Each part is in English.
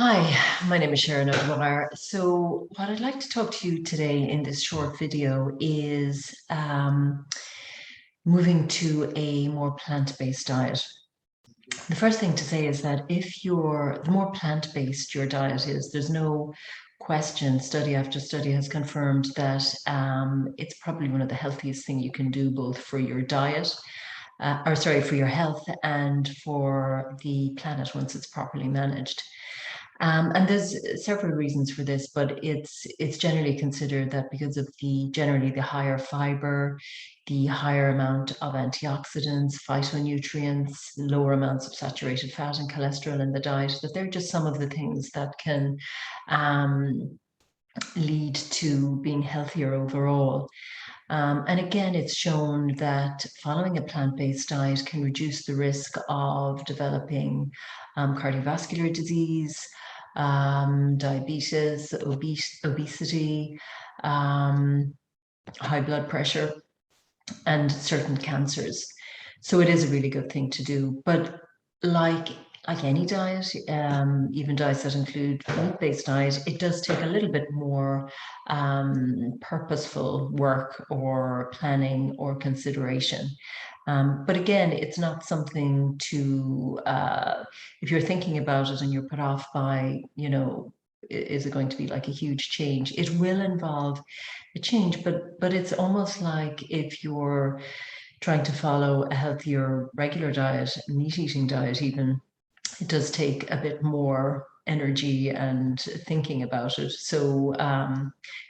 Hi, my name is Sharon O'Dwyer. So, what I'd like to talk to you today in this short video is moving to a more plant-based diet. The first thing to say is that the more plant-based your diet is, there's no question, study after study has confirmed that it's probably one of the healthiest thing you can do, both for your diet, for your health and for the planet once it's properly managed. And there's several reasons for this, but it's generally considered that because of the generally the higher fiber, the higher amount of antioxidants, phytonutrients, lower amounts of saturated fat and cholesterol in the diet, that they're just some of the things that can lead to being healthier overall. And again, it's shown that following a plant-based diet can reduce the risk of developing cardiovascular disease, diabetes, obesity, high blood pressure, and certain cancers. So it is a really good thing to do. But like like any diet, even diets that include plant-based diet, it does take a little bit more purposeful work or planning or consideration. But again, it's not something to, if you're thinking about it and you're put off by, is it going to be like a huge change? It will involve a change, but it's almost like if you're trying to follow a healthier regular diet, meat eating diet even, it does take a bit more energy and thinking about it. So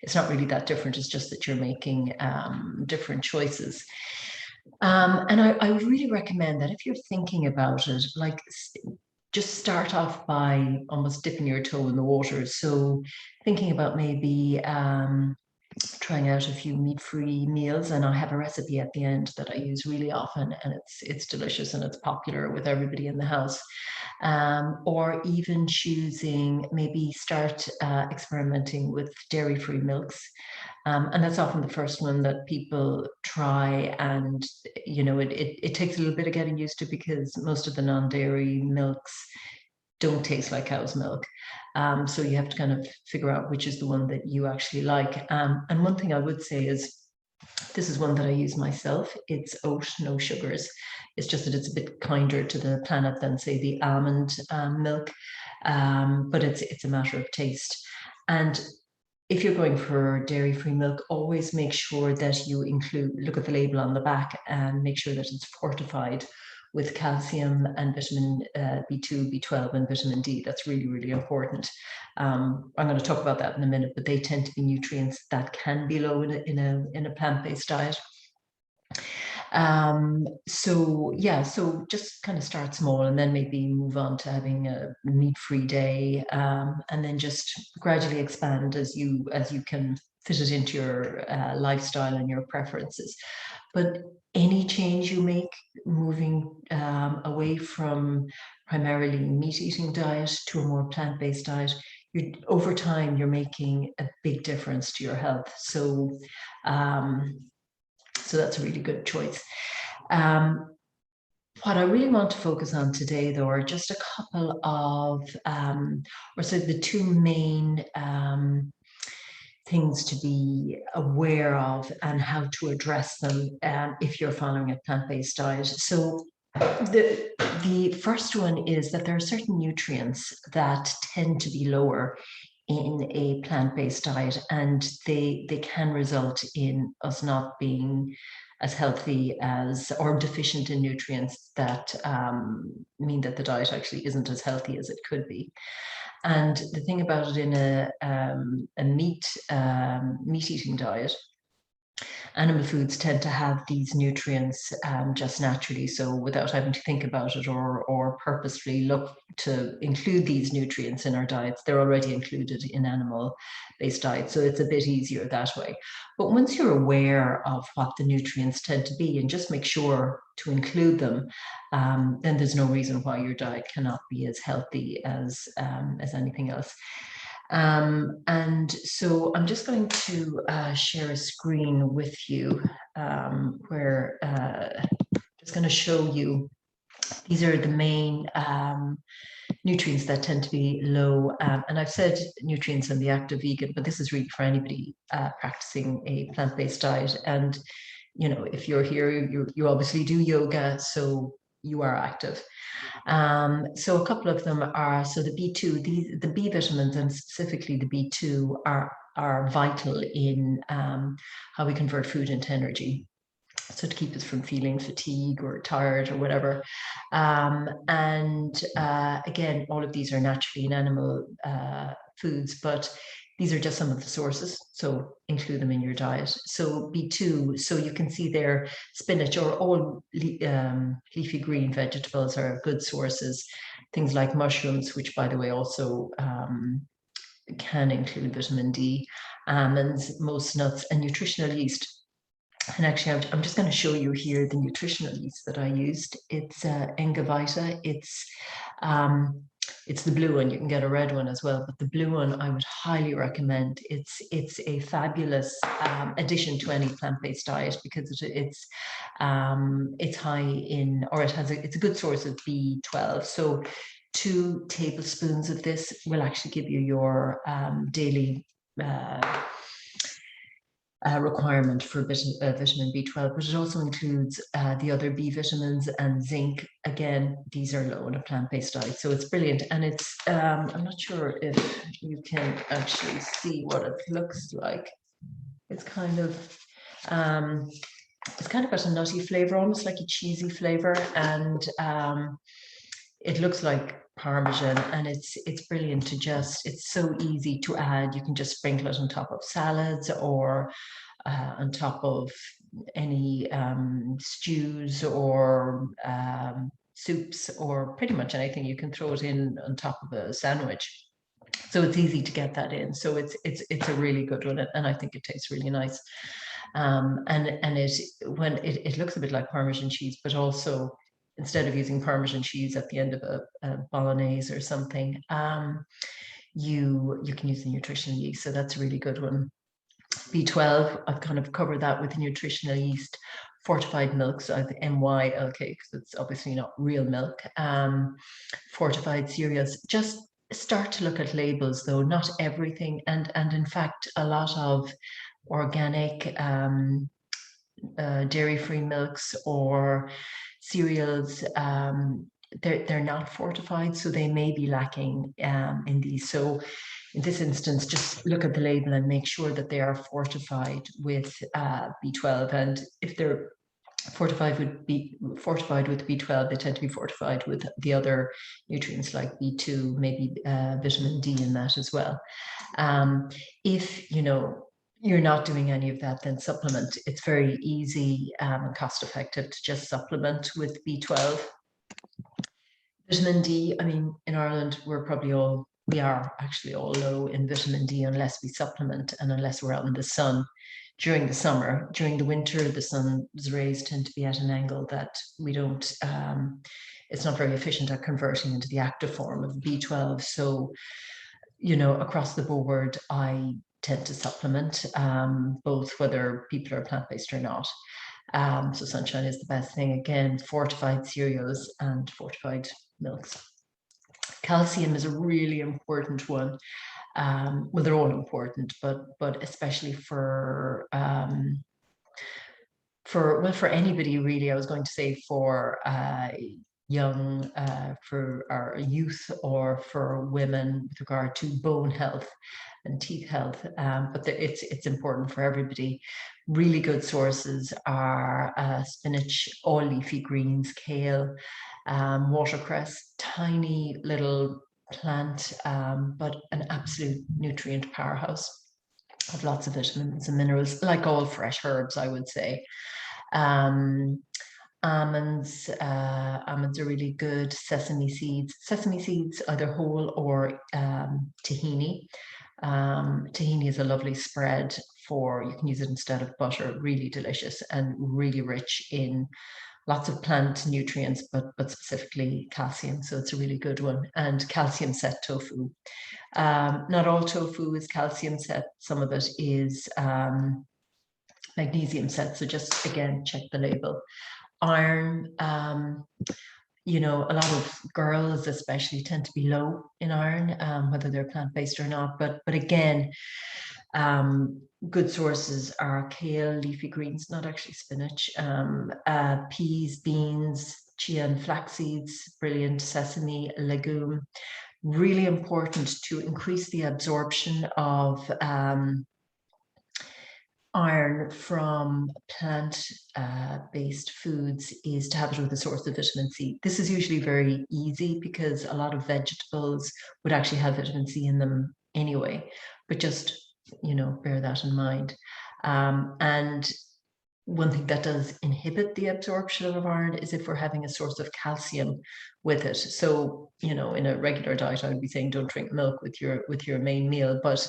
it's not really that different. It's just that you're making different choices. And I would really recommend that if you're thinking about it, like just start off by almost dipping your toe in the water. So thinking about maybe trying out a few meat-free meals, and I have a recipe at the end that I use really often, and it's delicious and it's popular with everybody in the house. Or even choosing, maybe start experimenting with dairy-free milks. And that's often the first one that people try, and it takes a little bit of getting used to because most of the non-dairy milks don't taste like cow's milk. So you have to kind of figure out which is the one that you actually like. And one thing I would say is, this is one that I use myself. It's oat, no sugars. It's just that it's a bit kinder to the planet than, say, the almond milk. But it's a matter of taste. And if you're going for dairy-free milk, always make sure that you look at the label on the back and make sure that it's fortified with calcium and vitamin B2, B12, and vitamin D. That's really, really important. I'm going to talk about that in a minute, but they tend to be nutrients that can be low in a plant-based diet. So yeah, so just kind of start small and then maybe move on to having a meat-free day, and then just gradually expand as you can fit it into your lifestyle and your preferences. But any change you make, moving away from primarily meat-eating diet to a more plant-based diet, over time you're making a big difference to your health. So that's a really good choice. What I really want to focus on today, though, are just a couple of, or so the two main things to be aware of and how to address them if you're following a plant-based diet. So the first one is that there are certain nutrients that tend to be lower in a plant-based diet, and they can result in us not being as healthy as, or deficient in nutrients that mean that the diet actually isn't as healthy as it could be. And the thing about it, in a meat-eating diet, animal foods tend to have these nutrients just naturally, so without having to think about it or purposefully look to include these nutrients in our diets. They're already included in animal-based diets, so it's a bit easier that way. But once you're aware of what the nutrients tend to be and just make sure to include them, then there's no reason why your diet cannot be as healthy as anything else. And so I'm just going to share a screen with you, where I'm just going to show you these are the main nutrients that tend to be low. And I've said nutrients in the active vegan, but this is really for anybody practicing a plant-based diet. And, you know, if you're here, you obviously do yoga, so you are active. So a couple of them are, so the B2, the B vitamins and specifically the B2 are vital in how we convert food into energy. So to keep us from feeling fatigue or tired or whatever. And again, all of these are naturally in animal foods, but these are just some of the sources, so include them in your diet. So B2, so you can see there, spinach or all leafy green vegetables are good sources. Things like mushrooms, which by the way also can include vitamin D, almonds, most nuts, and nutritional yeast. And actually, I'm just going to show you here the nutritional yeast that I used. It's Engavita. It's the blue one. You can get a red one as well, but the blue one I would highly recommend. It's a fabulous addition to any plant-based diet because it's high in, or it's a good source of B12. So 2 tablespoons of this will actually give you your daily requirement for vitamin B12, but it also includes the other B vitamins and zinc. Again, these are low in a plant-based diet, so it's brilliant. And it's, I'm not sure if you can actually see what it looks like. It's kind of got a nutty flavor, almost like a cheesy flavor, and it looks like Parmesan, and it's brilliant to just, it's so easy to add. You can just sprinkle it on top of salads or on top of any stews or soups or pretty much anything. You can throw it in on top of a sandwich. So it's easy to get that in. So it's a really good one, and I think it tastes really nice. And it looks a bit like Parmesan cheese, but also instead of using Parmesan cheese at the end of a bolognese or something, you can use the nutritional yeast. So that's a really good one. B12, I've kind of covered that with nutritional yeast. Fortified milks, I've MYLK, because it's obviously not real milk. Fortified cereals. Just start to look at labels, though, not everything. And in fact, a lot of organic dairy-free milks or cereals, they're not fortified, so they may be lacking in these. So in this instance, just look at the label and make sure that they are fortified with B12. And if they're fortified with B12, they tend to be fortified with the other nutrients like B2, maybe vitamin D in that as well. If you're not doing any of that, then supplement. It's very easy and cost effective to just supplement with B12. Vitamin D, I mean, in Ireland, we are actually all low in vitamin D unless we supplement and unless we're out in the sun during the summer. During the winter, the sun's rays tend to be at an angle that we don't, it's not very efficient at converting into the active form of B12. So, across the board, I tend to supplement, both whether people are plant-based or not. So sunshine is the best thing. Again, fortified cereals and fortified milks. Calcium is a really important one. Well, they're all important, but especially for anybody really. I was going to say for young, for our youth, or for women with regard to bone health and teeth health, but it's important for everybody. Really good sources are spinach, all leafy greens, kale, watercress, tiny little plant, but an absolute nutrient powerhouse of lots of vitamins and minerals, like all fresh herbs, I would say. Almonds are really good. Sesame seeds, either whole or tahini. Tahini is a lovely spread you can use it instead of butter. Really delicious and really rich in lots of plant nutrients, but specifically calcium. So it's a really good one. And calcium set tofu. Not all tofu is calcium set. Some of it is magnesium set. So just again, check the label. Iron, you know, a lot of girls especially tend to be low in iron, whether they're plant-based or not. But again, good sources are kale, leafy greens, not actually spinach, peas, beans, chia and flax seeds, brilliant, sesame, legume. Really important to increase the absorption of iron from plant-based foods is to have it with a source of vitamin C. This is usually very easy because a lot of vegetables would actually have vitamin C in them anyway, but just, you know, bear that in mind. And one thing that does inhibit the absorption of iron is if we're having a source of calcium with it. So, you know, in a regular diet, I would be saying don't drink milk with your main meal, but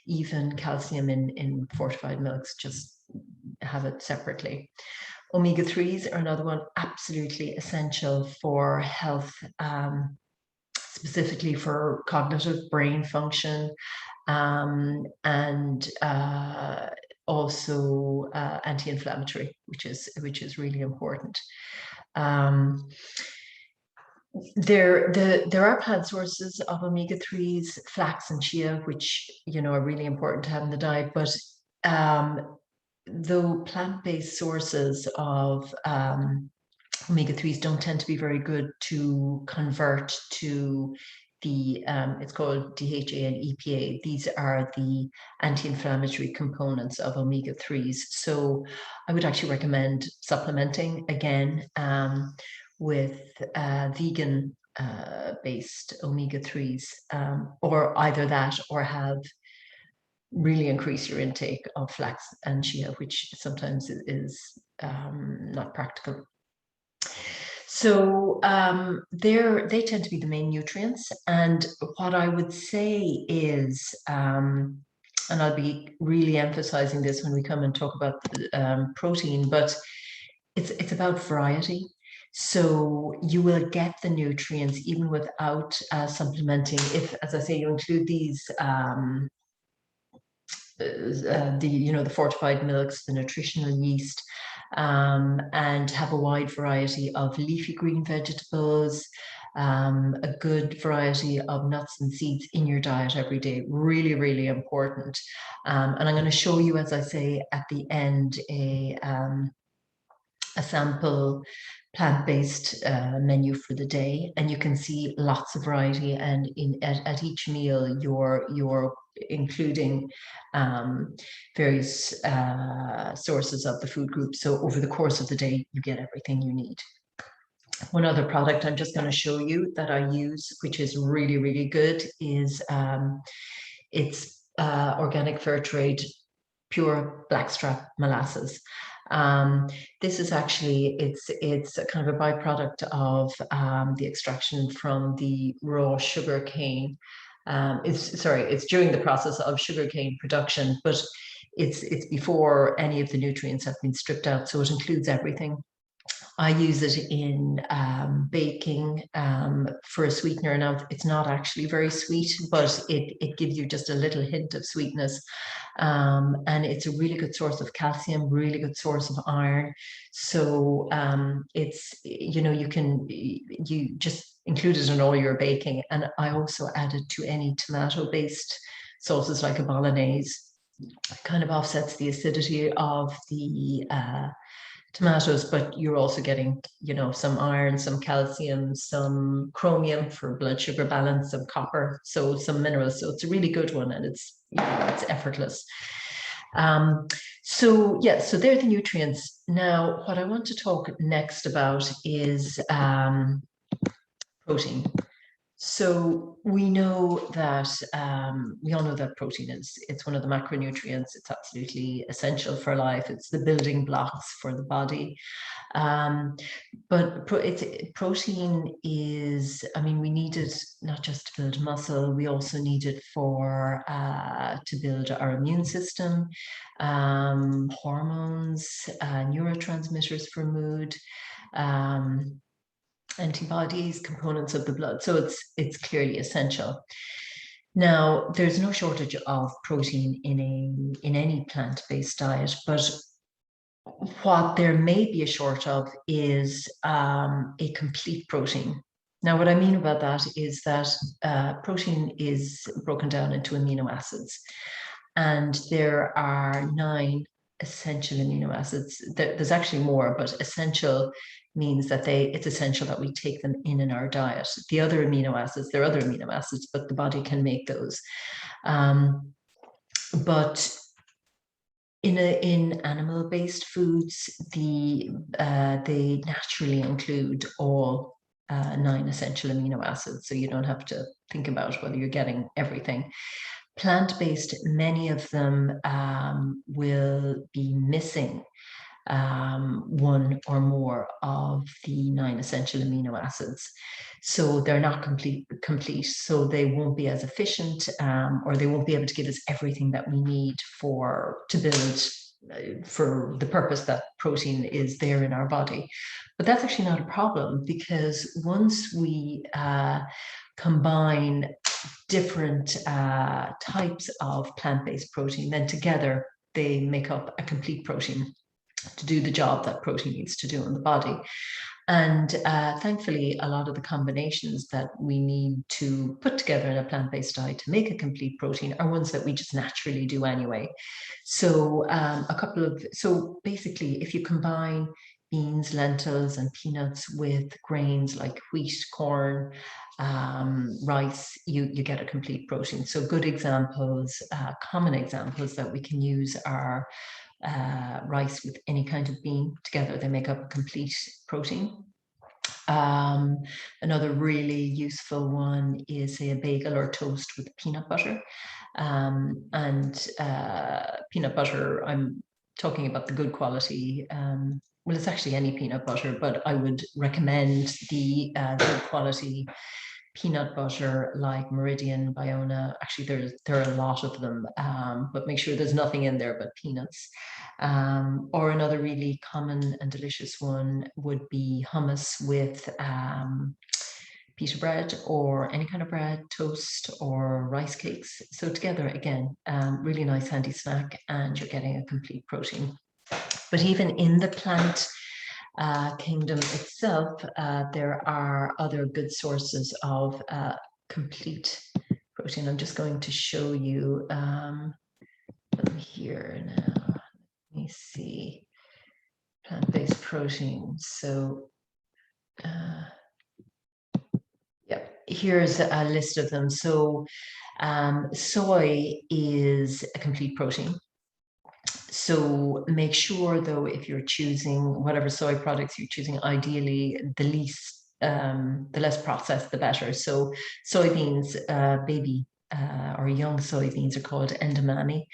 even calcium in fortified milks, just have it separately. Omega-3s are another one, absolutely essential for health, specifically for cognitive brain function, and also anti-inflammatory, which is really important. There are plant sources of omega-3s, flax and chia, which, you know, are really important to have in the diet. But though plant-based sources of omega-3s don't tend to be very good to convert to the, it's called DHA and EPA. These are the anti-inflammatory components of omega-3s. So I would actually recommend supplementing again with vegan based omega-3s, or either that or have really increase your intake of flax and chia, which sometimes is not practical. So they tend to be the main nutrients. And what I would say is, and I'll be really emphasizing this when we come and talk about protein, but it's about variety. So you will get the nutrients even without supplementing. If, as I say, you include these the fortified milks, the nutritional yeast, and have a wide variety of leafy green vegetables, a good variety of nuts and seeds in your diet every day. Really, really important. And I'm going to show you, as I say, at the end, a sample plant-based menu for the day, and you can see lots of variety, and at each meal you're including various sources of the food group. So over the course of the day you get everything you need. One other product I'm just going to show you that I use, which is really, really good, is it's organic fair trade pure blackstrap molasses. This is actually, it's a kind of a byproduct of the extraction from the raw sugar cane. It's during the process of sugarcane production, but it's before any of the nutrients have been stripped out, so it includes everything. I use it in baking for a sweetener. Now, it's not actually very sweet, but it gives you just a little hint of sweetness. And it's a really good source of calcium, really good source of iron. So it's, you know, you just include it in all your baking. And I also add it to any tomato-based sauces like a bolognese. It kind of offsets the acidity of the tomatoes, but you're also getting, you know, some iron, some calcium, some chromium for blood sugar balance, some copper, so some minerals. So it's a really good one, and it's, you know, it's effortless. So yeah, so they're the nutrients. Now, what I want to talk next about is protein. So we know that we all know that protein it's one of the macronutrients. It's absolutely essential for life. It's the building blocks for the body. But protein is, I mean, we need it not just to build muscle. We also need it for to build our immune system, hormones, neurotransmitters for mood. Antibodies, components of the blood. So it's clearly essential. Now, there's no shortage of protein in any plant-based diet, but what there may be a short of is a complete protein. Now, what I mean about that is that protein is broken down into amino acids, and there are 9 essential amino acids. There's actually more, but essential means that it's essential that we take them in our diet. The other amino acids, there are other amino acids, but the body can make those. But in animal-based foods, they naturally include all 9 essential amino acids, so you don't have to think about whether you're getting everything. Plant-based, many of them will be missing 1 or more of the 9 essential amino acids. So they're not complete, so they won't be as efficient, or they won't be able to give us everything that we need to build for the purpose that protein is there in our body. But that's actually not a problem, because once we combine different types of plant-based protein, then together they make up a complete protein to do the job that protein needs to do in the body. And thankfully, a lot of the combinations that we need to put together in a plant-based diet to make a complete protein are ones that we just naturally do anyway. So so basically, if you combine beans, lentils, and peanuts with grains like wheat, corn, rice, you get a complete protein. So good examples, common examples that we can use are rice with any kind of bean. Together they make up a complete protein. Another really useful one is, say, a bagel or toast with peanut butter. Peanut butter, I'm talking about the good quality. Well, it's actually any peanut butter, but I would recommend the good quality peanut butter like Meridian, Biona. Actually, there are a lot of them, but make sure there's nothing in there but peanuts. Or another really common and delicious one would be hummus with pita bread or any kind of bread, toast, or rice cakes. So together, again, really nice handy snack, and you're getting a complete protein. But even in the plant kingdom itself, there are other good sources of complete protein. I'm just going to show you here now. Let me see. Plant-based protein. So yeah, here's a list of them. So soy is a complete protein. So make sure, though, if you're choosing whatever soy products you're choosing, ideally the less processed, the better. So soybeans, baby or young soybeans are called edamame.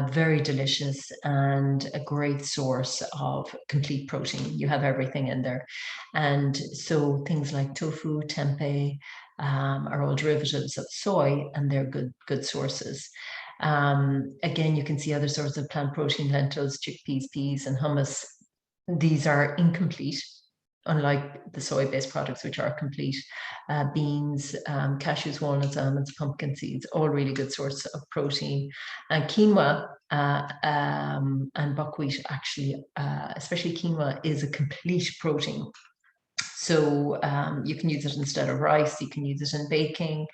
Very delicious and a great source of complete protein. You have everything in there. And so things like tofu, tempeh are all derivatives of soy, and they're good sources. Again, you can see other sources of plant protein: lentils, chickpeas, peas, and hummus. These are incomplete, unlike the soy-based products, which are complete. Beans, cashews, walnuts, almonds, pumpkin seeds, all really good source of protein. And quinoa and buckwheat, actually, especially quinoa, is a complete protein. So you can use it instead of rice, you can use it in baking,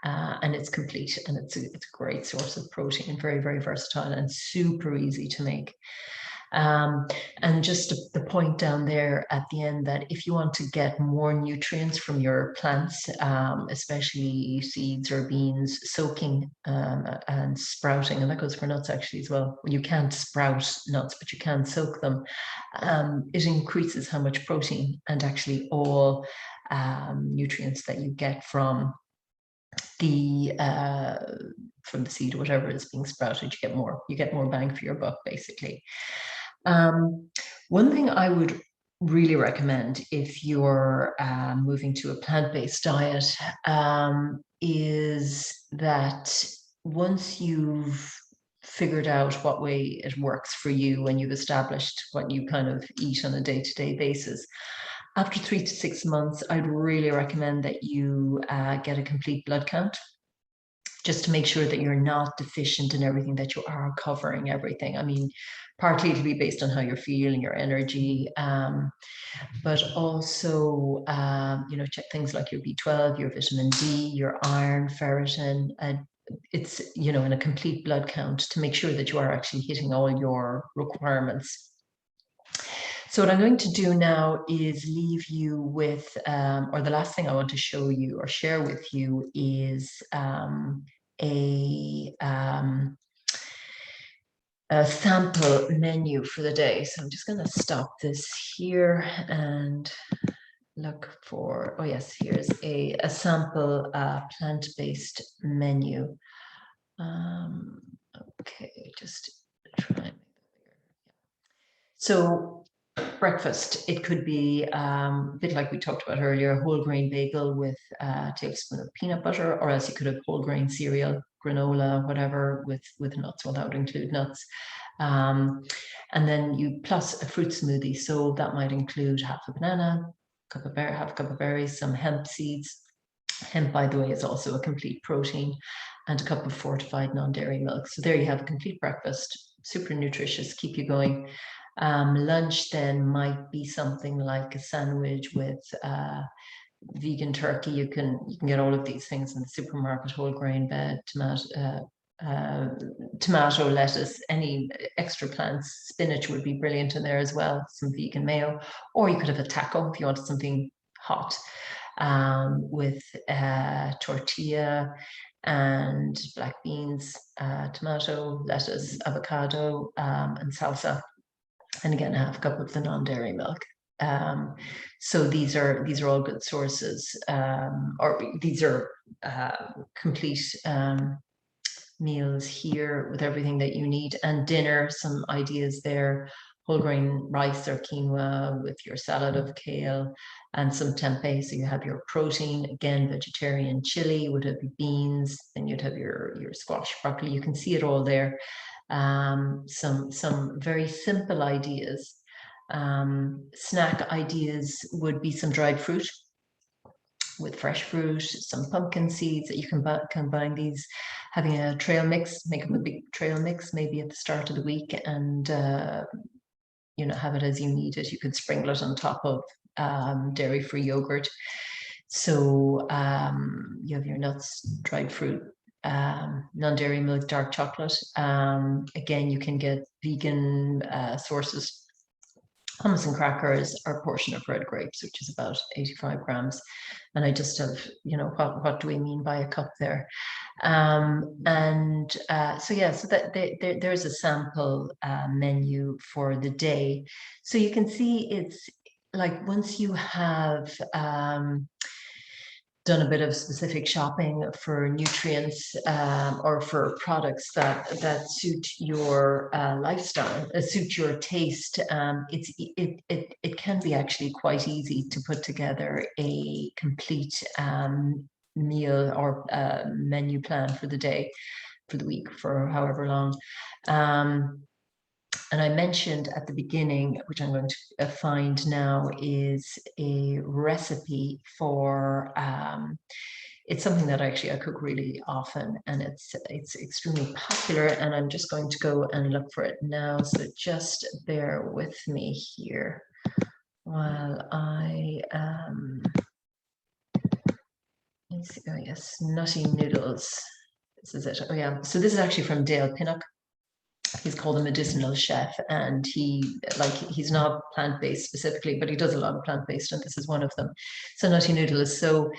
and it's complete, and it's a great source of protein, very, very versatile and super easy to make. And just the point down there at the end, that if you want to get more nutrients from your plants, especially seeds or beans, soaking and sprouting, and that goes for nuts actually as well. You can't sprout nuts, but you can soak them. It increases how much protein and actually all nutrients that you get from the seed or whatever is being sprouted. You get more bang for your buck, basically. One thing I would really recommend if you're moving to a plant-based diet is that once you've figured out what way it works for you and you've established what you kind of eat on a day-to-day basis, after 3 to 6 months, I'd really recommend that you get a complete blood count. just to make sure that you're not deficient in everything, that you are covering everything. I mean, partly it'll be based on how you're feeling, your energy, but also, check things like your B12, your vitamin D, your iron, ferritin. It's, in a complete blood count to make sure that you are actually hitting all your requirements. So what I'm going to do now is leave you with, or the last thing I want to show you or share with you is a sample menu for the day. So I'm just going to stop this here and look for, oh yes, here's a sample plant-based menu. Okay, just try. So breakfast, it could be a bit like we talked about earlier, a whole grain bagel with a tablespoon of peanut butter, or else you could have whole grain cereal, granola, whatever, with nuts. Well, that would include nuts. And then you plus a fruit smoothie. So that might include half a banana, half a cup of berries, some hemp seeds. Hemp, by the way, is also a complete protein, and a cup of fortified non-dairy milk. So there you have a complete breakfast, super nutritious, keep you going. Lunch then might be something like a sandwich with vegan turkey. You can get all of these things in the supermarket: whole grain bread, tomato, lettuce, any extra plants. Spinach would be brilliant in there as well. Some vegan mayo, or you could have a taco if you wanted something hot, with tortilla and black beans, tomato, lettuce, avocado, and salsa. And again, half a cup of the non-dairy milk. So these are all good sources, or these are complete meals here with everything that you need. And dinner, some ideas there: whole grain rice or quinoa with your salad of kale and some tempeh. So you have your protein, again, vegetarian chili, would have beans, then you'd have your squash, broccoli. You can see it all there. Some very simple ideas. Snack ideas would be some dried fruit with fresh fruit, some pumpkin seeds that you can combine these, having a trail mix, make them a big trail mix maybe at the start of the week, and have it as you need it. You could sprinkle it on top of dairy-free yogurt. So you have your nuts, dried fruit, non-dairy milk, dark chocolate. Again, you can get vegan sources. Hummus and crackers, or a portion of red grapes, which is about 85 grams. And I just have, what do we mean by a cup there? So there's a sample menu for the day. So you can see it's like, once you have done a bit of specific shopping for nutrients, or for products that suit your lifestyle, suit your taste, it can be actually quite easy to put together a complete meal or menu plan for the day, for the week, for however long. And I mentioned at the beginning, which I'm going to find now, is a recipe for, it's something that actually I cook really often, and it's extremely popular, and I'm just going to go and look for it now. So just bear with me here while I, let's see, oh yes, nutty noodles. This is it. Oh yeah, so this is actually from Dale Pinnock. He's called a medicinal chef, and he's not plant-based specifically, but he does a lot of plant-based, and this is one of them. So nutty noodles. So,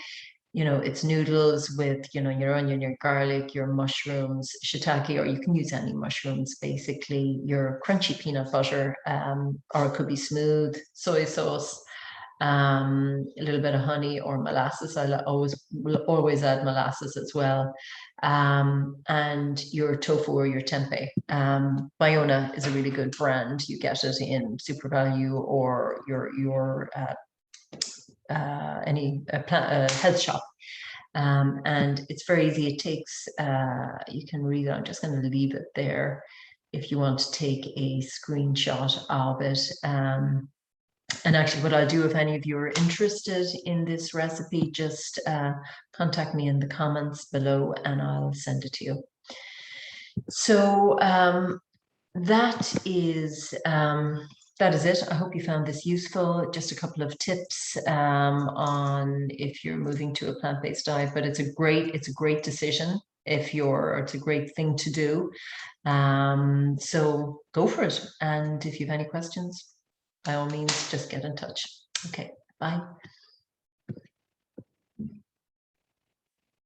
it's noodles with, your onion, your garlic, your mushrooms, shiitake, or you can use any mushrooms, basically, your crunchy peanut butter, or it could be smooth soy sauce, a little bit of honey or molasses. I will always add molasses as well. And your tofu or your tempeh. Bayona is a really good brand. You get it in Super Value or your any health shop. And it's very easy. It takes, you can read it. I'm just going to leave it there if you want to take a screenshot of it. And actually, what I'll do, if any of you are interested in this recipe, just contact me in the comments below and I'll send it to you. So that is it. I hope you found this useful. Just a couple of tips on if you're moving to a plant-based diet, but it's a great decision it's a great thing to do. So go for it. And if you have any questions, by all means, just get in touch. Okay, bye.